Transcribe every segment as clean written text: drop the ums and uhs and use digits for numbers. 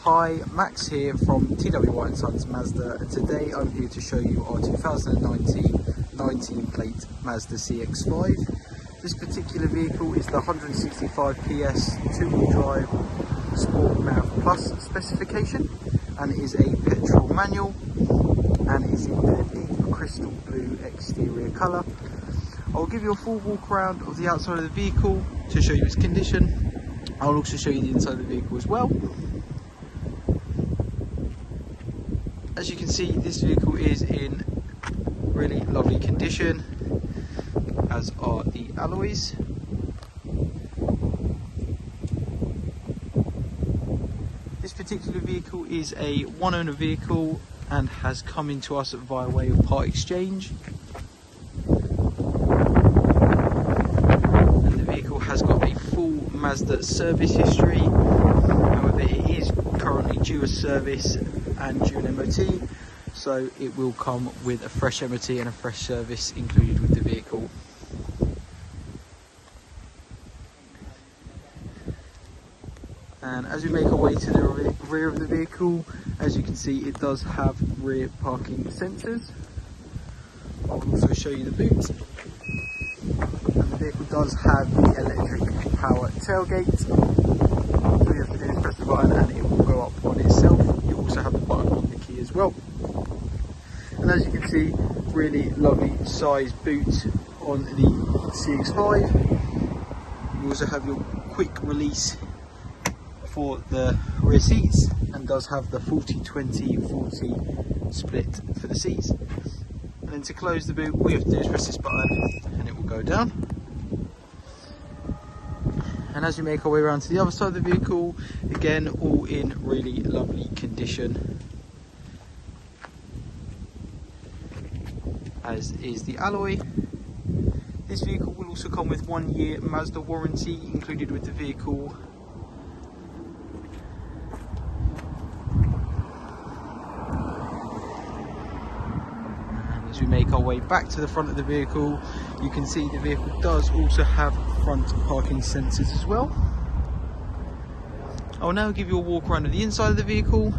Hi, Max here from TW Sons Mazda, and today I'm here to show you our 2019 19 plate Mazda CX-5. This particular vehicle is the 165 PS 2-wheel drive Sport Nav Plus specification, and it is a petrol manual and is in the deep crystal blue exterior colour. I'll give you a full walk around of the outside of the vehicle to show you its condition. I'll also show you the inside of the vehicle as well. As you can see, this vehicle is in really lovely condition, as are the alloys. This particular vehicle is a one-owner vehicle and has come into us via way of part exchange. And the vehicle has got a full Mazda service history. However, it is currently due a service and due an MOT, so it will come with a fresh MOT and a fresh service included with the vehicle. And as we make our way to the rear of the vehicle, as you can see, it does have rear parking sensors. I'll also show you the boot. And the vehicle does have the electric power tailgate. All you have to do is press the button and it will go up on itself. You also have the button on the key as well. And as you can see, really lovely size boot on the CX5. You also have your quick release for the rear seats, and does have the 40-20-40 split for the seats. And then to close the boot, all you have to do is press this button and it will go down. And as we make our way around to the other side of the vehicle, again, all in really lovely condition, as is the alloy. This vehicle will also come with 1 year Mazda warranty included with the vehicle. And as we make our way back to the front of the vehicle, you can see the vehicle does also have front parking sensors as well. I'll now give you a walk around of the inside of the vehicle.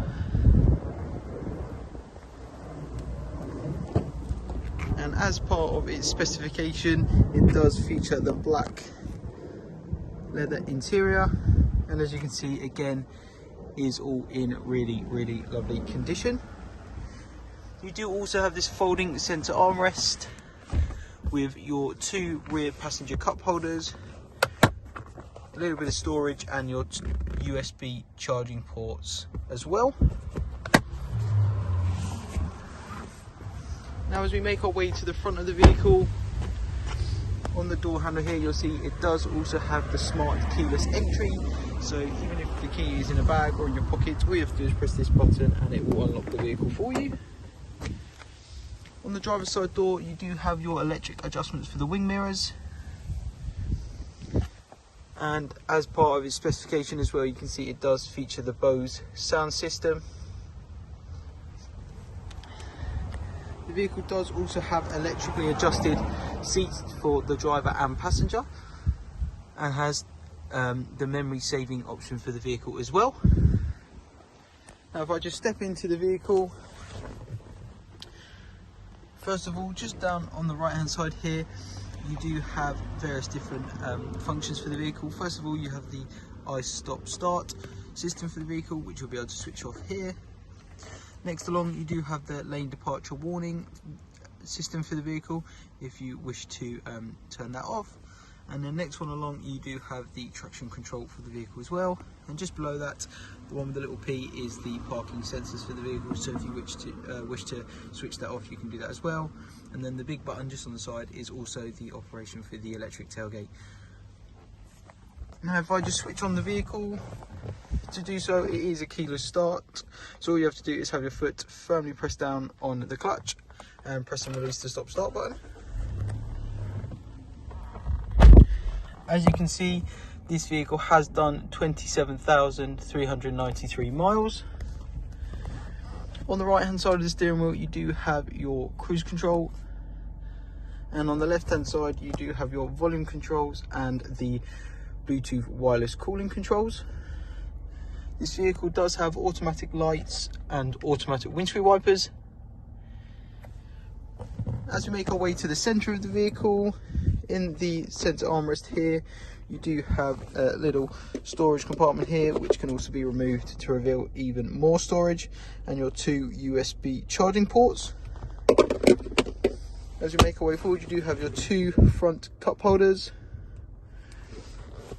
And as part of its specification, it does feature the black leather interior, and as you can see, again, is all in really lovely condition. You do also have this folding center armrest with your 2 rear passenger cup holders, a little bit of storage, and your USB charging ports as well. Now as we make our way to the front of the vehicle, on the door handle here you'll see it does also have the smart keyless entry, so even if the key is in a bag or in your pocket, all you have to do is press this button and it will unlock the vehicle for you. On the driver's side door, you do have your electric adjustments for the wing mirrors, and as part of its specification as well, you can see it does feature the BOSE Sound System. The vehicle does also have electrically adjusted seats for the driver and passenger, and has the memory saving option for the vehicle as well. Now if I just step into the vehicle, first of all, just down on the right hand side here, you do have various different functions for the vehicle. First of all, you have the stop start system for the vehicle, which you'll be able to switch off here. Next along, you do have the lane departure warning system for the vehicle if you wish to turn that off. And then next one along, you do have the traction control for the vehicle as well. And just below that, the one with the little P is the parking sensors for the vehicle, so if you wish to switch that off, you can do that as well. And then the big button just on the side is also the operation for the electric tailgate. Now if I just switch on the vehicle, to do so, it is a keyless start, so all you have to do is have your foot firmly pressed down on the clutch and press and release the stop start button. As you can see, this vehicle has done 27,393 miles. On the right hand side of the steering wheel, you do have your cruise control, and on the left hand side you do have your volume controls and the Bluetooth wireless cooling controls. This vehicle does have automatic lights and automatic windscreen wipers. As we make our way to the centre of the vehicle, in the centre armrest here, you do have a little storage compartment here, which can also be removed to reveal even more storage, and your 2 USB charging ports. As we make our way forward, you do have your 2 front cup holders,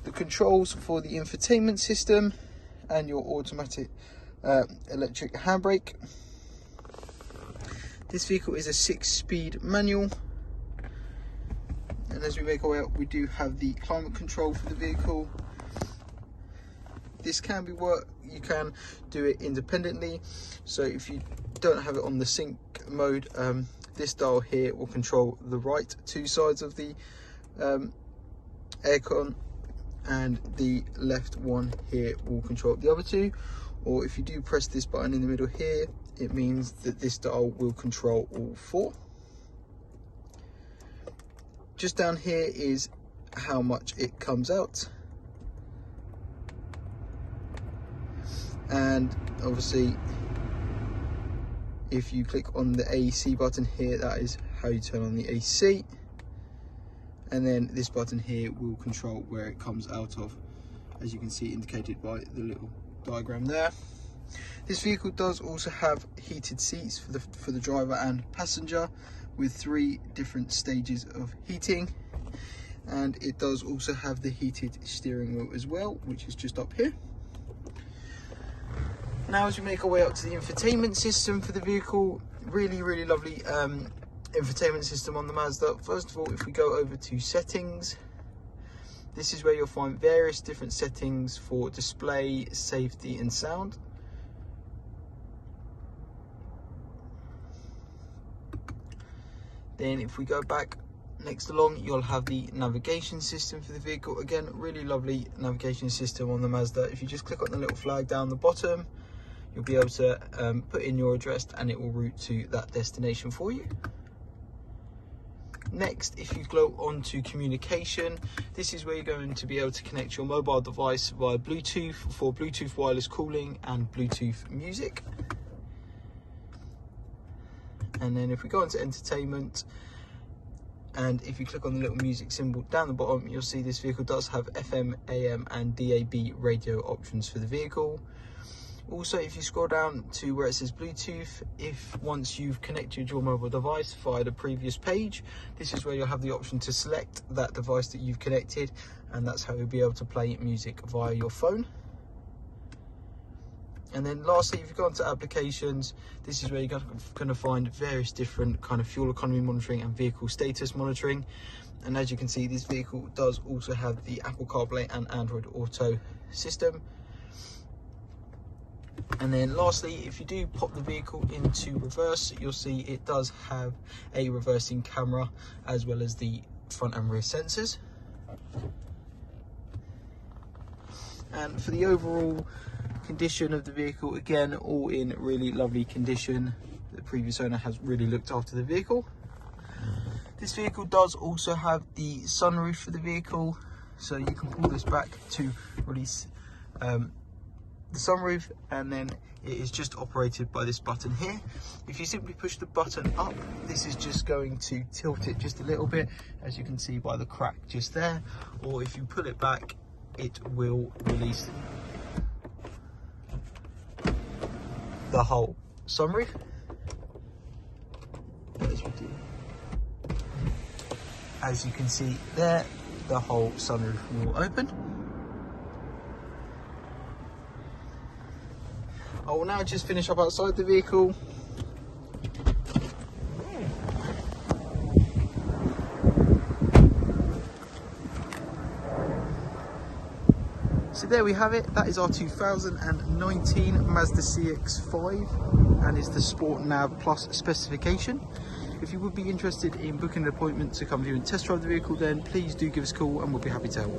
the controls for the infotainment system, and your automatic electric handbrake. This vehicle is a 6-speed manual, and as we make our way up, we do have the climate control for the vehicle. This can be you can do it independently, so if you don't have it on the sync mode, this dial here will control the right 2 sides of the aircon, and the left one here will control the other 2. Or if you do press this button in the middle here, it means that this dial will control all 4. Just down here is how much it comes out, and obviously if you click on the AC button here, that is how you turn on the AC. And then this button here will control where it comes out of, as you can see indicated by the little diagram there. This vehicle does also have heated seats for the driver and passenger, with 3 different stages of heating, and it does also have the heated steering wheel as well, which is just up here. Now as we make our way up to the infotainment system for the vehicle, really lovely infotainment system on the Mazda. First of all, if we go over to settings, this is where you'll find various different settings for display, safety and sound. Then if we go back next along, you'll have the navigation system for the vehicle. Again, really lovely navigation system on the Mazda. If you just click on the little flag down the bottom, you'll be able to put in your address and it will route to that destination for you. Next, if you go on to communication, this is where you're going to be able to connect your mobile device via Bluetooth for Bluetooth wireless calling and Bluetooth music. And then if we go into entertainment, and if you click on the little music symbol down the bottom, you'll see this vehicle does have FM, AM and DAB radio options for the vehicle. Also, if you scroll down to where it says Bluetooth, once you've connected your mobile device via the previous page, this is where you'll have the option to select that device that you've connected, and that's how you'll be able to play music via your phone. And then lastly, if you go onto applications, this is where you're going to find various different kind of fuel economy monitoring and vehicle status monitoring. And as you can see, this vehicle does also have the Apple CarPlay and Android Auto system. And then lastly, if you do pop the vehicle into reverse, you'll see it does have a reversing camera as well as the front and rear sensors. And for the overall condition of the vehicle, again, all in really lovely condition. The previous owner has really looked after the vehicle. This vehicle does also have the sunroof for the vehicle, so you can pull this back to release the sunroof, and then it is just operated by this button here. If you simply push the button up, this is just going to tilt it just a little bit, as you can see by the crack just there, or if you pull it back, it will release the whole sunroof. As you can see there, the whole sunroof will open. I will now just finish up outside the vehicle. So there we have it. That is our 2019 Mazda CX-5, and it's the Sport Nav Plus specification. If you would be interested in booking an appointment to come view and test drive the vehicle, then please do give us a call and we'll be happy to help.